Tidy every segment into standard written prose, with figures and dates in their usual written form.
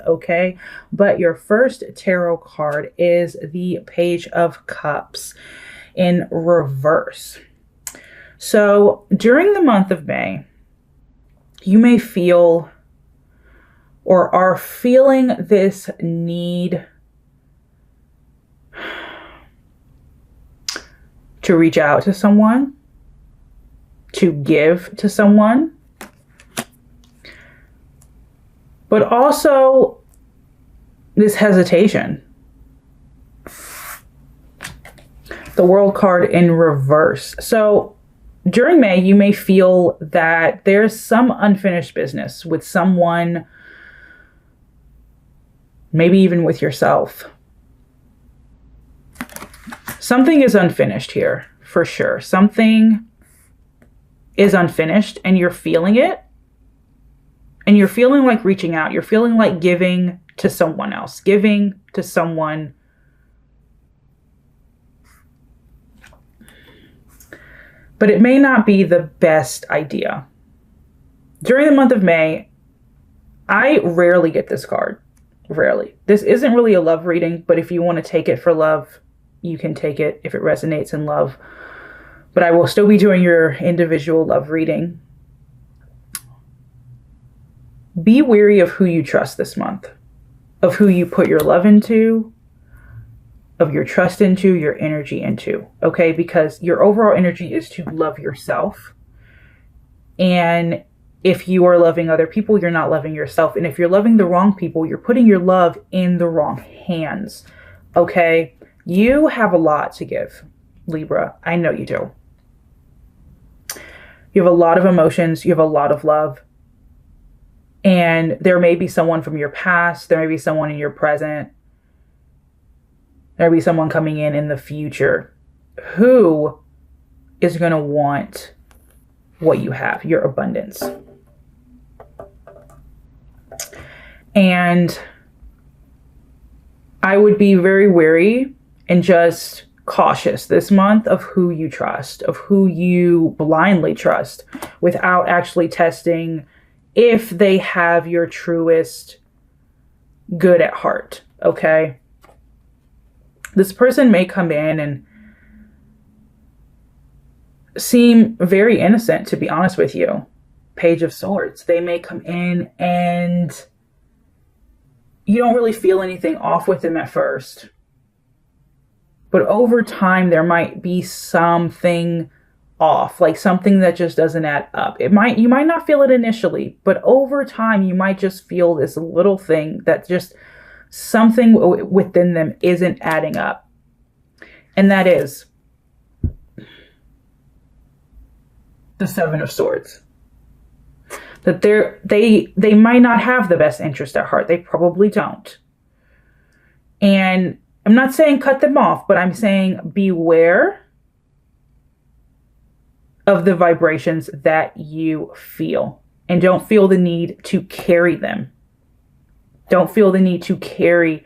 okay? But your first tarot card is the Page of Cups in reverse. So during the month of May, you may feel or are feeling this need to reach out to someone, to give to someone, but also this hesitation. The World card in reverse. So during May, you may feel that there's some unfinished business with someone, maybe even with yourself. Something is unfinished here, for sure. Something is unfinished and you're feeling it. And you're feeling like reaching out. You're feeling like giving to someone else, giving to someone. But it may not be the best idea. During the month of May, I rarely get this card. Rarely. This isn't really a love reading, but if you want to take it for love, you can take it if it resonates in love. But I will still be doing your individual love reading. Be wary of who you trust this month, of who you put your love into, of your trust into, your energy into, okay? Because your overall energy is to love yourself. And if you are loving other people, you're not loving yourself. And if you're loving the wrong people, you're putting your love in the wrong hands, okay? You have a lot to give, Libra. I know you do. You have a lot of emotions. You have a lot of love. And there may be someone from your past. There may be someone in your present. There may be someone coming in the future who is going to want what you have, your abundance. And I would be very wary and just cautious this month of who you trust, of who you blindly trust without actually testing if they have your truest good at heart, okay? This person may come in and seem very innocent, to be honest with you. Page of Swords. They may come in and you don't really feel anything off with them at first. But over time, there might be something off, like something that just doesn't add up. You might not feel it initially, but over time, you might just feel this little thing that just something within them isn't adding up. And that is the Seven of Swords. That they might not have the best interest at heart. They probably don't. And I'm not saying cut them off, but I'm saying beware of the vibrations that you feel. And don't feel the need to carry them. Don't feel the need to carry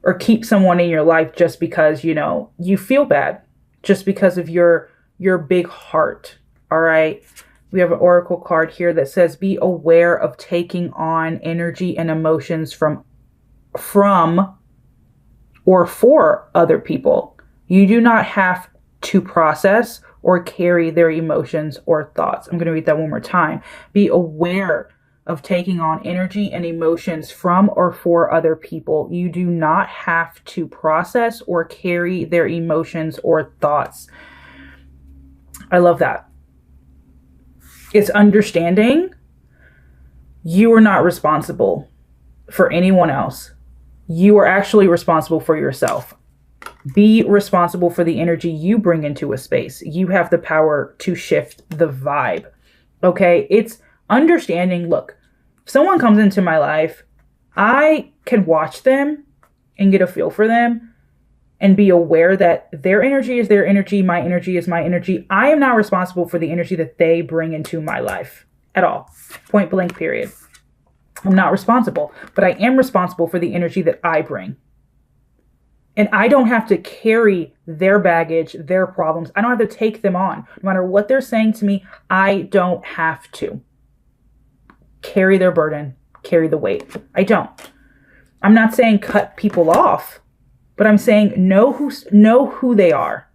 or keep someone in your life just because, you know, you feel bad. Just because of your big heart. All right. We have an oracle card here that says, be aware of taking on energy and emotions from or for other people. You do not have to process or carry their emotions or thoughts. I'm going to read that one more time. Be aware of taking on energy and emotions from or for other people. You do not have to process or carry their emotions or thoughts. I love that. It's understanding you are not responsible for anyone else. You are actually responsible for yourself. Be responsible for the energy you bring into a space. You have the power to shift the vibe. Okay? It's understanding, look, if someone comes into my life, I can watch them and get a feel for them and be aware that their energy is their energy, my energy is my energy. I am not responsible for the energy that they bring into my life at all. Point blank, period. I'm not responsible, but I am responsible for the energy that I bring. And I don't have to carry their baggage, their problems. I don't have to take them on. No matter what they're saying to me, I don't have to carry their burden, carry the weight. I don't. I'm not saying cut people off, but I'm saying know who they are.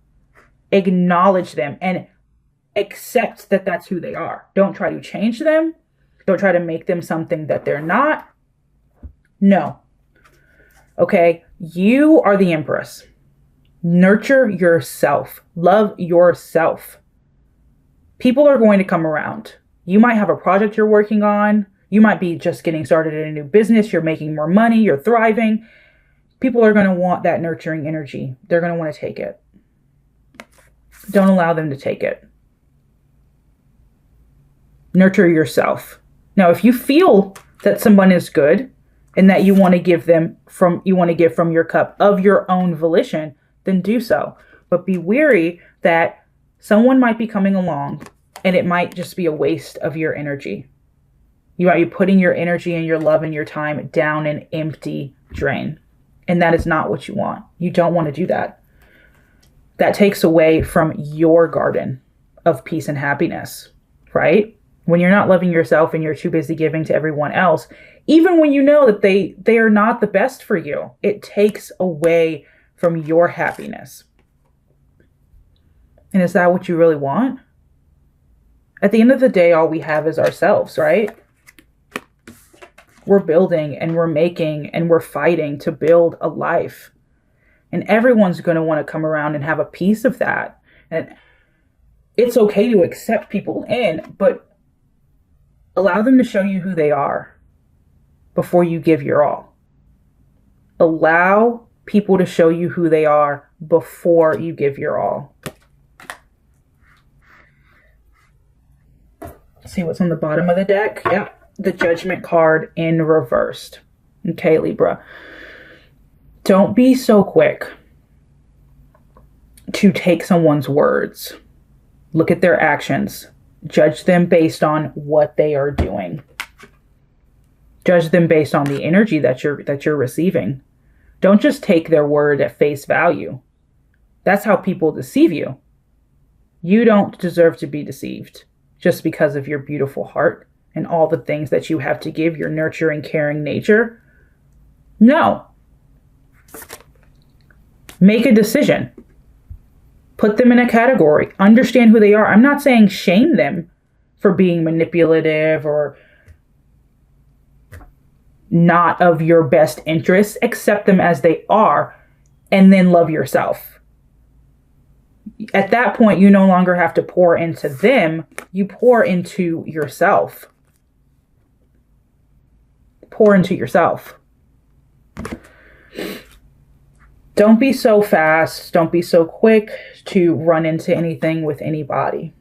Acknowledge them and accept that that's who they are. Don't try to change them. Don't try to make them something that they're not. No. Okay? You are the empress. Nurture yourself. Love yourself. People are going to come around. You might have a project you're working on. You might be just getting started in a new business. You're making more money. You're thriving. People are going to want that nurturing energy. They're going to want to take it. Don't allow them to take it. Nurture yourself. Now, if you feel that someone is good and that you want to give from your cup of your own volition, then do so. But be wary that someone might be coming along and it might just be a waste of your energy. You might be putting your energy and your love and your time down an empty drain. And that is not what you want. You don't want to do that. That takes away from your garden of peace and happiness, right? When you're not loving yourself and you're too busy giving to everyone else, even when you know that they are not the best for you, it takes away from your happiness. And is that what you really want? At the end of the day, all we have is ourselves, right? We're building and we're making and we're fighting to build a life. And everyone's going to want to come around and have a piece of that. And it's okay to accept people in, but allow them to show you who they are before you give your all. Allow people to show you who they are before you give your all. See what's on the bottom of the deck? Yeah, the Judgment card in reversed. Okay, Libra. Don't be so quick to take someone's words. Look at their actions. Judge them based on what they are doing. Judge them based on the energy that you're receiving. Don't just take their word at face value. That's how people deceive you. You don't deserve to be deceived just because of your beautiful heart and all the things that you have to give, your nurturing, caring nature. No. Make a decision. Put them in a category. Understand who they are. I'm not saying shame them for being manipulative or not of your best interests. Accept them as they are and then love yourself. At that point, you no longer have to pour into them. You pour into yourself. Pour into yourself. Don't be so fast. Don't be so quick to run into anything with anybody.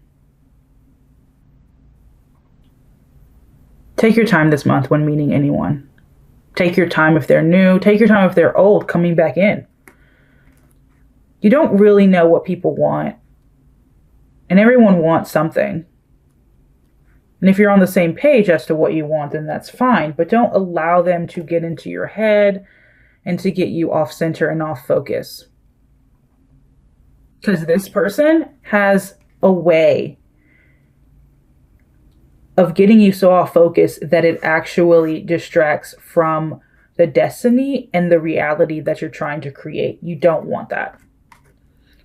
Take your time this month when meeting anyone. Take your time if they're new. Take your time if they're old, coming back in. You don't really know what people want. And everyone wants something. And if you're on the same page as to what you want, then that's fine. But don't allow them to get into your head and to get you off center and off focus. Because this person has a way of getting you so off focus that it actually distracts from the destiny and the reality that you're trying to create. You don't want that.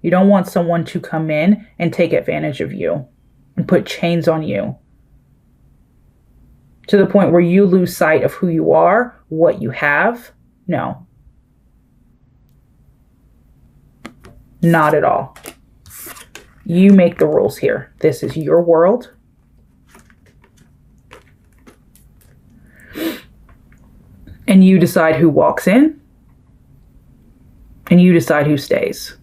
You don't want someone to come in and take advantage of you and put chains on you to the point where you lose sight of who you are, what you have. No. Not at all. You make the rules here. This is your world. And you decide who walks in. And you decide who stays.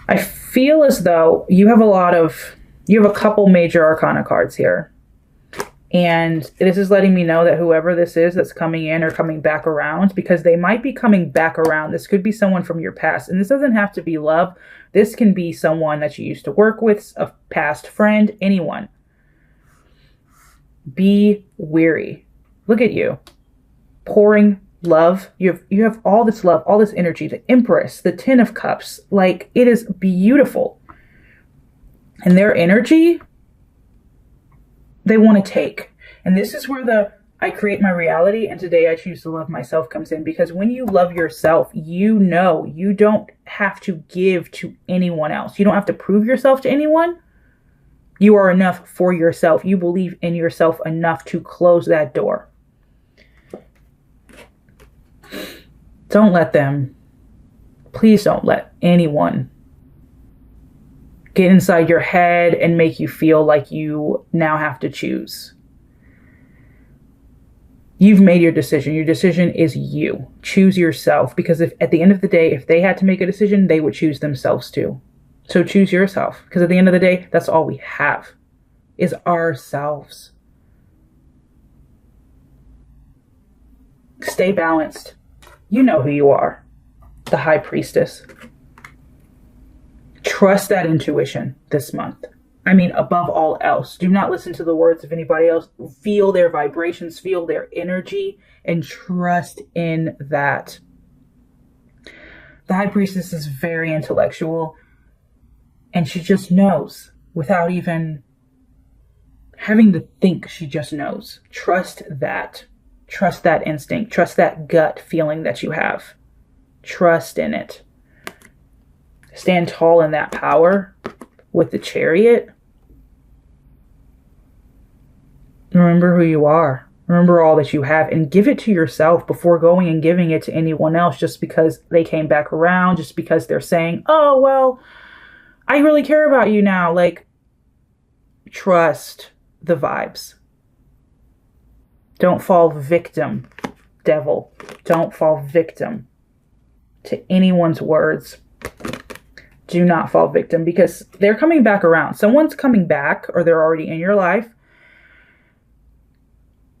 I feel as though you have a couple major arcana cards here. And this is letting me know that whoever this is that's coming in or coming back around, because they might be coming back around. This could be someone from your past. And this doesn't have to be love. This can be someone that you used to work with, a past friend, anyone. Be weary. Look at you. Pouring love. You have all this love, all this energy, the Empress, the Ten of Cups. Like, it is beautiful. And their energy They want to take. And this is where the I create my reality and today I choose to love myself comes in. Because when you love yourself, you know you don't have to give to anyone else. You don't have to prove yourself to anyone. You are enough for yourself. You believe in yourself enough to close that door. Don't let them, please don't let anyone get inside your head and make you feel like you now have to choose. You've made your decision. Your decision is you. Choose yourself, because if at the end of the day, if they had to make a decision, they would choose themselves too. So choose yourself, because at the end of the day, that's all we have is ourselves. Stay balanced. You know who you are, the High Priestess. Trust that intuition this month. I mean, above all else, do not listen to the words of anybody else. Feel their vibrations, feel their energy, and trust in that. The High Priestess is very intellectual, and she just knows without even having to think. She just knows. Trust that. Trust that instinct. Trust that gut feeling that you have. Trust in it. Stand tall in that power with the Chariot. Remember who you are. Remember all that you have and give it to yourself before going and giving it to anyone else just because they came back around, just because they're saying, oh, well, I really care about you now. Like, trust the vibes. Don't fall victim, devil. Don't fall victim to anyone's words. Do not fall victim, because they're coming back around. Someone's coming back, or they're already in your life.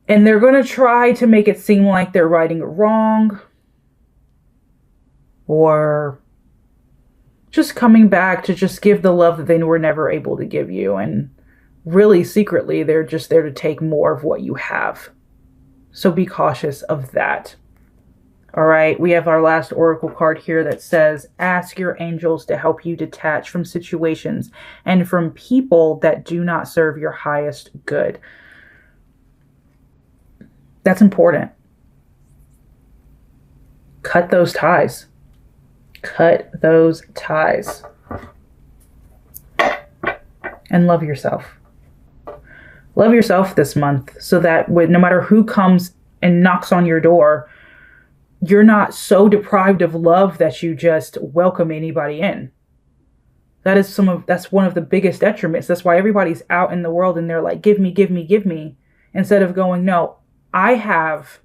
And they're going to try to make it seem like they're righting it wrong. Or just coming back to just give the love that they were never able to give you. And really, secretly, they're just there to take more of what you have. So be cautious of that. All right, we have our last oracle card here that says, ask your angels to help you detach from situations and from people that do not serve your highest good. That's important. Cut those ties. Cut those ties. And love yourself. Love yourself this month so that no matter who comes and knocks on your door, you're not so deprived of love that you just welcome anybody in. That's one of the biggest detriments. That's why everybody's out in the world and they're like, give me, give me, give me. Instead of going, no, I have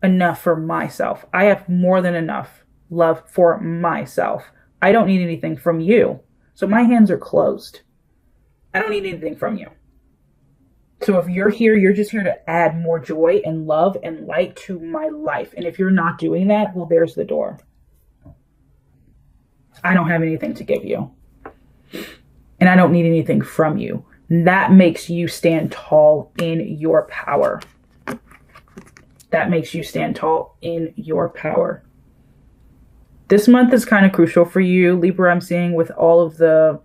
enough for myself. I have more than enough love for myself. I don't need anything from you. So my hands are closed. I don't need anything from you. So if you're here, you're just here to add more joy and love and light to my life. And if you're not doing that, well, there's the door. I don't have anything to give you. And I don't need anything from you. That makes you stand tall in your power. That makes you stand tall in your power. This month is kind of crucial for you, Libra, I'm seeing with all of the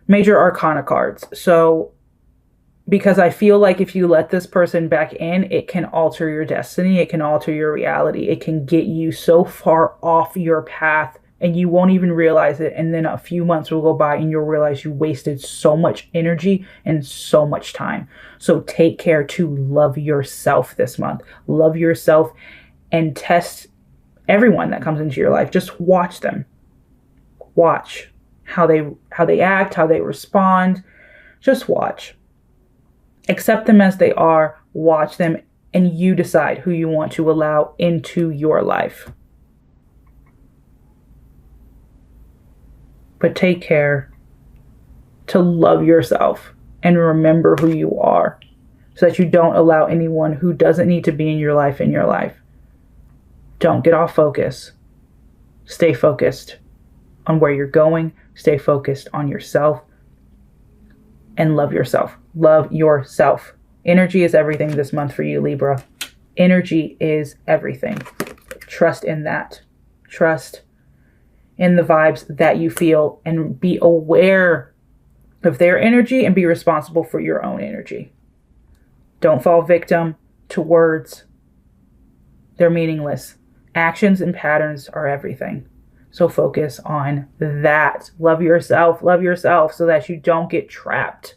major arcana cards. So because I feel like if you let this person back in, it can alter your destiny. It can alter your reality. It can get you so far off your path and you won't even realize it. And then a few months will go by and you'll realize you wasted so much energy and so much time. So take care to love yourself this month. Love yourself and test everyone that comes into your life. Just watch them. Watch how they act, how they respond. Just watch. Accept them as they are, watch them, and you decide who you want to allow into your life. But take care to love yourself and remember who you are so that you don't allow anyone who doesn't need to be in your life. Don't get off focus. Stay focused on where you're going. Stay focused on yourself. And love yourself. Love yourself. Energy is everything this month for you, Libra. Energy is everything. Trust in that. Trust in the vibes that you feel and be aware of their energy and be responsible for your own energy. Don't fall victim to words. They're meaningless. Actions and patterns are everything. So focus on that. Love yourself so that you don't get trapped.